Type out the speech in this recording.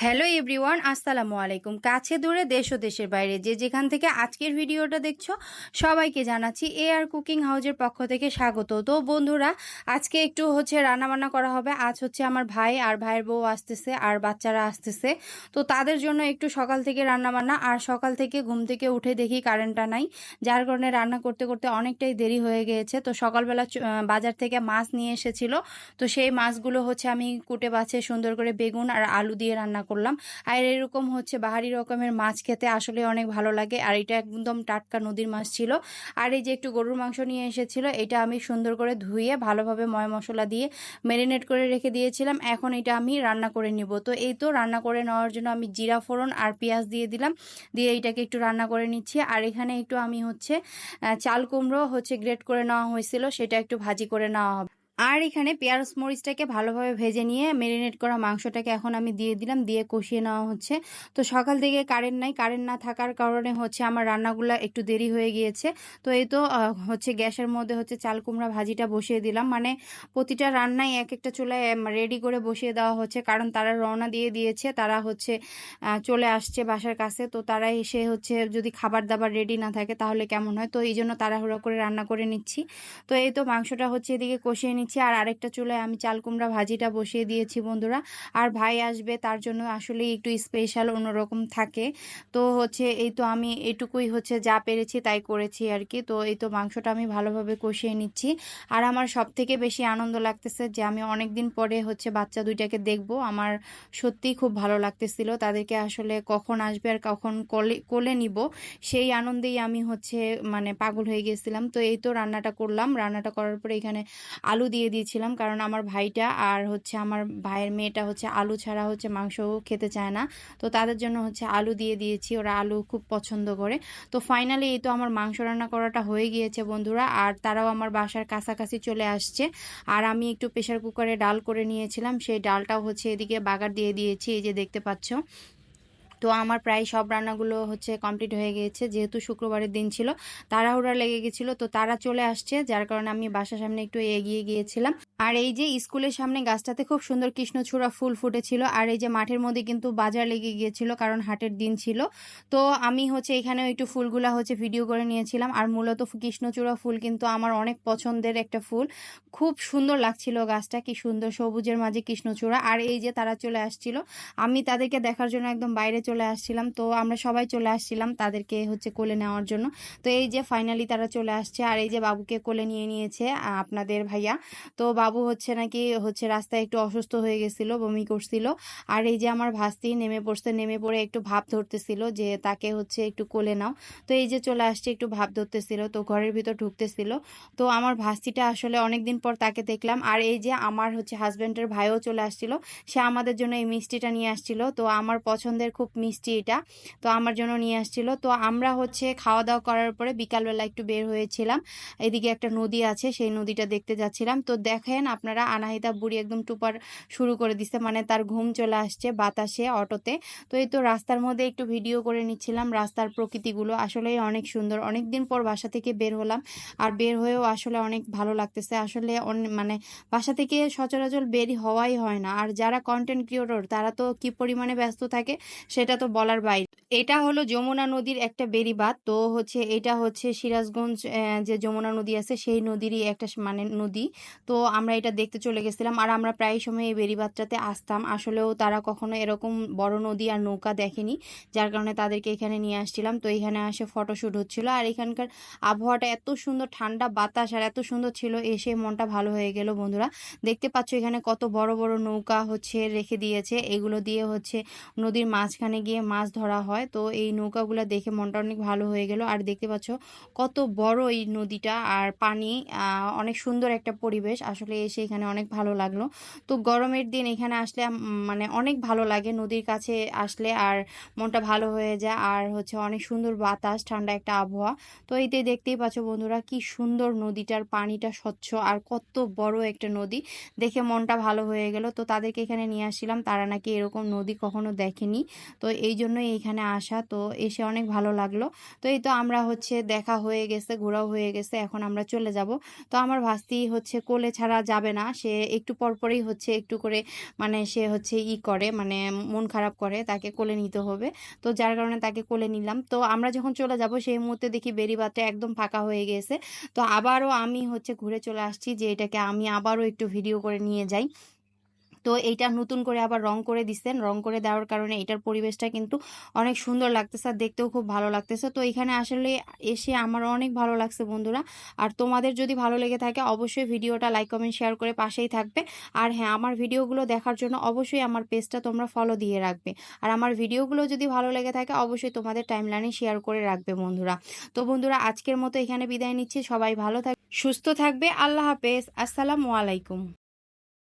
Hello everyone, আসসালামু আলাইকুম। কাছে দূরে দেশ ও দেশের বাইরে যে যেখান থেকে আজকের ভিডিওটা দেখছো সবাইকে জানাচ্ছি আর কুকিং হাউজের পক্ষ থেকে স্বাগত। তো বন্ধুরা, আজকে একটু রান্নাবান্না করা হবে। আজ আমার ভাই আর ভাইয়ের বউ আসতেছে আর বাচ্চারা আসতেছে, তো তাদের জন্য একটু সকাল থেকে রান্নাবান্না। আর সকাল থেকে ঘুম থেকে উঠে দেখি কারেন্টটা নাই, যার কারণে রান্না করতে করতে অনেকটাই দেরি হয়ে গিয়েছে। তো সকালবেলা বাজার থেকে মাছ নিয়ে এসেছিল, তো সেই মাছগুলো আমি কুটে বাছে সুন্দর করে বেগুন আর আলু দিয়ে রান্না করলাম। আর এরকম বাহারি রকমের মাছ খেতে আসলে অনেক ভালো লাগে। আর এটা একদম টাটকা নদীর মাছ ছিল। আর এই যে একটু গরুর মাংস নিয়ে এসেছিল, এটা আমি সুন্দর করে ধুয়ে ভালোভাবে ময় মশলা দিয়ে ম্যারিনেট করে রেখে দিয়েছিলাম। এখন এটা আমি রান্না করে নিব। তো এই তো রান্না করে নেওয়ার জন্য আমি জিরা ফোড়ন আর পেঁয়াজ দিয়ে দিলাম, দিয়ে এইটাকে একটু রান্না করে নিচ্ছি। আর এখানে একটু আমি চাল কুমড়ো গ্রেট করে নেওয়া হয়েছিল, সেটা একটু ভাজি করে নেওয়া হবে। আর এখানে পেঁয়াজ মরিচটাকে ভালোভাবে ভেজে নিয়ে ম্যারিনেট করা মাংসটাকে এখন আমি দিয়ে দিলাম, দিয়ে কষিয়ে নেওয়া হচ্ছে। তো সকাল থেকে কারেন্ট নাই, কারেন্ট না থাকার কারণে আমার রান্নাগুলো একটু দেরি হয়ে গিয়েছে। তো এই তো গ্যাসের মধ্যে চাল কুমড়া ভাজিটা বসিয়ে দিলাম। মানে প্রতিটা রান্নাই এক একটা চুলায় রেডি করে বসিয়ে দেওয়া হচ্ছে, কারণ তারা রওনা দিয়ে দিয়েছে। তারা চলে আসছে বাসার কাছে। তো তারা এসে যদি খাবার দাবার রেডি না থাকে তাহলে কেমন হয়, তো এই জন্য তাড়াহুড়া করে রান্না করে নিচ্ছি। তো এই তো মাংসটা এদিকে কষিয়ে নিচ্ছি, আর আরেকটা চুলায় আমি চাল কুমড়া ভাজিটা বসিয়ে দিয়েছি বন্ধুরা। আর ভাই আসবে, তার জন্য আসলে একটু স্পেশাল অন্যরকম থাকে। তো এই তো আমি এটুকুই যা পেরেছি তাই করেছি আর কি। তো এই তো মাংসটা আমি ভালোভাবে কষিয়ে নিচ্ছি। আর আমার সব থেকে বেশি আনন্দ লাগতেছে যে আমি অনেক দিন পরে বাচ্চা দুইটাকে দেখব। আমার সত্যিই খুব ভালো লাগতেছিল তাদেরকে, আসলে কখন আসবে আর কখন কোলে কোলে নিব সেই আনন্দেই আমি মানে পাগল হয়ে গেছিলাম। তো এই তো রান্নাটা করলাম, রান্নাটা করার পরে এখানে আলু দিয়ে দিয়েছিলাম, কারণ আমার ভাইটা আর আমার ভাইয়ের মেয়েটা আলু ছাড়া মাংস খেতে চায় না। তো তাদের জন্য আলু দিয়ে দিয়েছি, ওরা আলু খুব পছন্দ করে। তো ফাইনালি এই তো আমার মাংস রান্না করাটা হয়ে গিয়েছে বন্ধুরা। আর তারাও আমার বাসার কাছাকাছি চলে আসছে। আর আমি একটু প্রেশার কুকারে ডাল করে নিয়েছিলাম, সেই ডালটাও এদিকে বাগার দিয়ে দিয়েছি, এই যে দেখতে পাচ্ছ। তো আমার প্রায় সব রান্নাগুলো কমপ্লিট হয়ে গিয়েছে, যেহেতু শুক্রবারের দিন ছিল, তাড়াহুড়া লেগে গেছিলো। তো তারা চলে আসছে, যার কারণে আমি বাসার সামনে একটু এগিয়ে গিয়েছিলাম। আর এই যে স্কুলের সামনে গাছটাতে খুব সুন্দর কৃষ্ণচূড়া ফুল ফুটেছিল। আর এই যে মাঠের মধ্যে কিন্তু বাজার লেগে গিয়েছিল, কারণ হাটের দিন ছিল। তো আমি এখানে একটু ফুলগুলা ভিডিও করে নিয়েছিলাম। আর মূলত কৃষ্ণচূড়া ফুল কিন্তু আমার অনেক পছন্দের একটা ফুল, খুব সুন্দর লাগছিল গাছটা, কি সুন্দর সবুজের মাঝে কৃষ্ণচূড়া। আর এই যে তারা চলে আসছিল, আমি তাদেরকে দেখার জন্য একদম বাইরে চলে আসছিলাম। তো আমরা সবাই চলে আসছিলাম তাদেরকে কোলে নেওয়ার জন্য। তো এই যে ফাইনালি তারা চলে আসছে। আর এই যে বাবুকে কোলে নিয়ে নিয়েছে আপনাদের ভাইয়া। তো বাবু নাকি রাস্তায় একটু অসুস্থ হয়ে গেছিল, বমি করছিল। আর এই যে আমার ভাস্তি নেমে পড়ছে, নেমে পড়ে একটু ভাব ধরতেছিল যে তাকে একটু কোলে নাও। তো এই যে চলে আসছে, একটু ভাব ধরতেছিল, তো ঘরের ভিতর ঢুকতেছিল। তো আমার ভাস্তিটা আসলে অনেকদিন পর তাকে দেখলাম। আর এই যে আমার হাজবেন্ডের ভাইও চলে আসছিল, সে আমাদের জন্য এই মিষ্টিটা নিয়ে আসছিল। তো আমার পছন্দের খুব মিষ্টি এটা, তো আমার জন্য নিয়ে আসছিল। তো আমরা খাওয়া দাওয়া করার পরে বিকালবেলা একটু বের হয়েছিলাম, এদিকে একটা নদী আছে, সেই নদীটা দেখতে যাচ্ছিলাম। তো দেখেন আপনারা, আনাহিতা বুড়ি একদম টুপার শুরু করে দিচ্ছে, মানে তার ঘুম চলে আসছে বাতাসে, অটোতে। তো এই তো রাস্তার মধ্যে একটু ভিডিও করে নিচ্ছিলাম, রাস্তার প্রকৃতিগুলো আসলেই অনেক সুন্দর। অনেক দিন পর বাসা থেকে বের হলাম, আর বের হয়েও আসলে অনেক ভালো লাগতেছে। আসলে মানে বাসা থেকে সচরাচর বেরি হওয়াই হয় না। আর যারা কন্টেন্ট ক্রিয়েটর তারা তো কি পরিমাণে ব্যস্ত থাকে সেটা তো বলার বাইরে। এটা হলো যমুনা নদীর একটা বেড়িবাঁধ। তো এটা সিরাজগঞ্জ, যে যমুনা নদী আছে সেই নদীরই একটা মানে নদী। তো আমরা এটা দেখতে চলে গেছিলাম। আর আমরা প্রায় সময় এই বেড়িবাঁধটাতে আসতাম, আসলেও তারা কখনো এরকম বড় নদী আর নৌকা দেখেনি, যার কারণে তাদেরকে এখানে নিয়ে আসছিলাম। তো এখানে আসে ফটোশুট হচ্ছিল। আর এখানকার আবহাওয়াটা এত সুন্দর, ঠান্ডা বাতাস আর এত সুন্দর ছিল, এসে মনটা ভালো হয়ে গেল বন্ধুরা। দেখতে পাচ্ছ এখানে কত বড় বড় নৌকা রেখে দিয়েছে, এগুলো দিয়ে নদীর মাঝখানে গিয়ে মাছ ধরা হয়। তো এই নৌকাগুলো দেখে মনটা অনেক ভালো হয়ে গেল। আর দেখতে পাচ্ছ কত বড় এই নদীটা, আর পানি, অনেক সুন্দর একটা পরিবেশ, আসলে এসে এখানে অনেক ভালো লাগলো। তো গরমের দিন এখানে আসলে মানে অনেক ভালো লাগে নদীর কাছে আসলে, আর মনটা ভালো হয়ে যায়। আর অনেক সুন্দর বাতাস, ঠান্ডা একটা আবহাওয়া। তো এইটাই দেখতেই পাচ্ছ বন্ধুরা, কি সুন্দর নদীটার পানিটা স্বচ্ছ, আর কত বড় একটা নদী, দেখে মনটা ভালো হয়ে গেল। তো তাদেরকে এখানে নিয়ে আসছিলাম, তারা নাকি এরকম নদী কখনো দেখেনি। তো তো এই জন্যই এইখানে আসা। তো এসে অনেক ভালো লাগলো। তো এই তো আমরা হচ্ছে দেখা হয়ে গেছে, ঘোরাও হয়ে গেছে। এখন আমরা চলে যাব। তো আমার ভাস্তি হচ্ছে কোলে ছাড়া যাবে না। সে একটু পরপরই হচ্ছে একটু করে মানে সে হচ্ছে করে মানে মন খারাপ করে। তাকে কোলে নিতে হবে। তো যার কারণে তাকে কোলে নিলাম। তো আমরা যখন চলে যাব সেই মুহূর্তে দেখি বেড়িবাঁধটা একদম ফাঁকা হয়ে গিয়েছে। তো আবারও আমি হচ্ছে ঘুরে চলে আসছি যে এটাকে আমি আবারও একটু ভিডিও করে নিয়ে যাই। তো এইটা নতুন করে আবার রং করে দিছেন। রং করে দেওয়ার কারণে এটার পরিবেশটা কিন্তু অনেক সুন্দর লাগতেছে আর দেখতেও খুব ভালো লাগতেছে। তো এখানে আসলে এসে আমার অনেক ভালো লাগছে বন্ধুরা। আর তোমাদের যদি ভালো লেগে থাকে অবশ্যই ভিডিওটা লাইক, কমেন্ট, শেয়ার করে পাশেই থাকবে। আর হ্যাঁ, আমার ভিডিওগুলো দেখার জন্য অবশ্যই আমার পেজটা তোমরা ফলো দিয়ে রাখবে। আর আমার ভিডিওগুলো যদি ভালো লেগে থাকে অবশ্যই তোমাদের টাইমলাইনে শেয়ার করে রাখবে বন্ধুরা। তো বন্ধুরা আজকের মতো এখানে বিদায় নিচ্ছি। সবাই ভালো থাকবে, সুস্থ থাকবে। আল্লাহ হাফেজ। আসসালামু আলাইকুম।